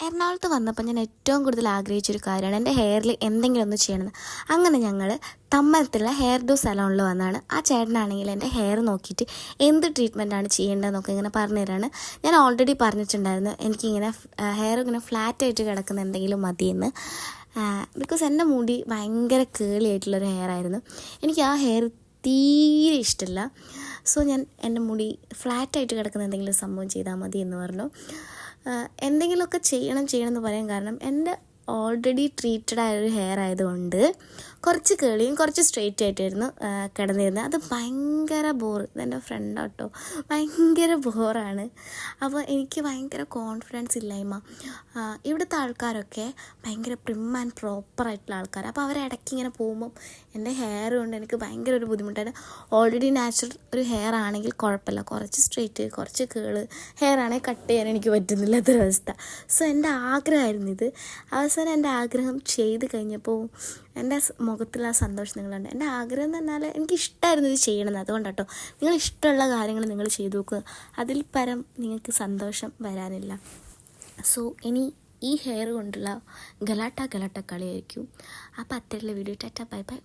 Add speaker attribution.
Speaker 1: എറണാകുളത്ത് വന്നപ്പോൾ ഞാൻ ഏറ്റവും കൂടുതൽ ആഗ്രഹിച്ചൊരു കാര്യമാണ് എൻ്റെ ഹെയറിൽ എന്തെങ്കിലും ഒന്ന് ചെയ്യണമെന്ന്. അങ്ങനെ ഞങ്ങൾ തമ്മനത്തുള്ള ഹെയർ ഡോ സലോണിൽ വന്നാണ്. ആ ചേട്ടനാണെങ്കിൽ എൻ്റെ ഹെയർ നോക്കിയിട്ട് എന്ത് ട്രീറ്റ്മെൻറ്റാണ് ചെയ്യേണ്ടതെന്നൊക്കെ ഇങ്ങനെ പറഞ്ഞു തരാണ്. ഞാൻ ഓൾറെഡി പറഞ്ഞിട്ടുണ്ടായിരുന്നു എനിക്കിങ്ങനെ ഹെയർ ഇങ്ങനെ ഫ്ലാറ്റായിട്ട് കിടക്കുന്ന എന്തെങ്കിലും മതിയെന്ന്. ബിക്കോസ് എൻ്റെ മുടി ഭയങ്കര കേളി ആയിട്ടുള്ളൊരു ഹെയർ ആയിരുന്നു. എനിക്ക് ആ ഹെയർ തീരെ ഇഷ്ടമില്ല. സോ ഞാൻ എൻ്റെ മുടി ഫ്ലാറ്റായിട്ട് കിടക്കുന്ന എന്തെങ്കിലും സംഭവം ചെയ്താൽ മതി എന്ന് പറഞ്ഞു. എന്തെങ്കിലുമൊക്കെ ചെയ്യണം എന്ന് പറയാൻ കാരണം എൻ്റെ ഓൾറെഡി ട്രീറ്റഡ് ആയൊരു ഹെയർ ആയതുകൊണ്ട് കുറച്ച് കേളിയും കുറച്ച് സ്ട്രെയിറ്റ് ആയിട്ടായിരുന്നു കിടന്നിരുന്നത്. അത് ഭയങ്കര ഇതെൻ്റെ ഫ്രണ്ടാട്ടോ, ഭയങ്കര ബോറാണ്. അപ്പോൾ എനിക്ക് ഭയങ്കര കോൺഫിഡൻസ് ഇല്ലായ്മ. ഇവിടുത്തെ ആൾക്കാരൊക്കെ ഭയങ്കര പ്രിം ആൻഡ് പ്രോപ്പറായിട്ടുള്ള ആൾക്കാർ. അപ്പോൾ അവരിടയ്ക്ക് ഇങ്ങനെ പോകുമ്പം എൻ്റെ ഹെയർ കൊണ്ട് എനിക്ക് ഭയങ്കര ഒരു ബുദ്ധിമുട്ടാണ്. ഓൾറെഡി നാച്ചുറൽ ഒരു ഹെയർ ആണെങ്കിൽ കുഴപ്പമില്ല, കുറച്ച് സ്ട്രെയിറ്റ് കുറച്ച് കേള് ഹെയർ ആണെങ്കിൽ കട്ട് ചെയ്യാൻ എനിക്ക് പറ്റുന്നില്ലാത്തൊരവസ്ഥ. സോ എൻ്റെ ആഗ്രഹമായിരുന്നു ഇത്. അവസാനം എൻ്റെ ആഗ്രഹം ചെയ്ത് കഴിഞ്ഞപ്പോൾ എൻ്റെ മുഖത്തുള്ള സന്തോഷം നിങ്ങളുണ്ട്. എൻ്റെ ആഗ്രഹം എന്ന് പറഞ്ഞാൽ എനിക്കിഷ്ടമായിരുന്നു ഇത് ചെയ്യണമെന്ന്. അതുകൊണ്ട് കേട്ടോ, നിങ്ങൾ ഇഷ്ടമുള്ള കാര്യങ്ങൾ നിങ്ങൾ ചെയ്തു നോക്കുക, അതിൽ പരം നിങ്ങൾക്ക് സന്തോഷം വരാനില്ല. സോ ഇനി ഈ ഹെയർ കൊണ്ടുള്ള ഗലാട്ട കളിയായിരിക്കും. അപ്പോൾ അത്തരത്തിലുള്ള വീഡിയോ. Tata bye bye.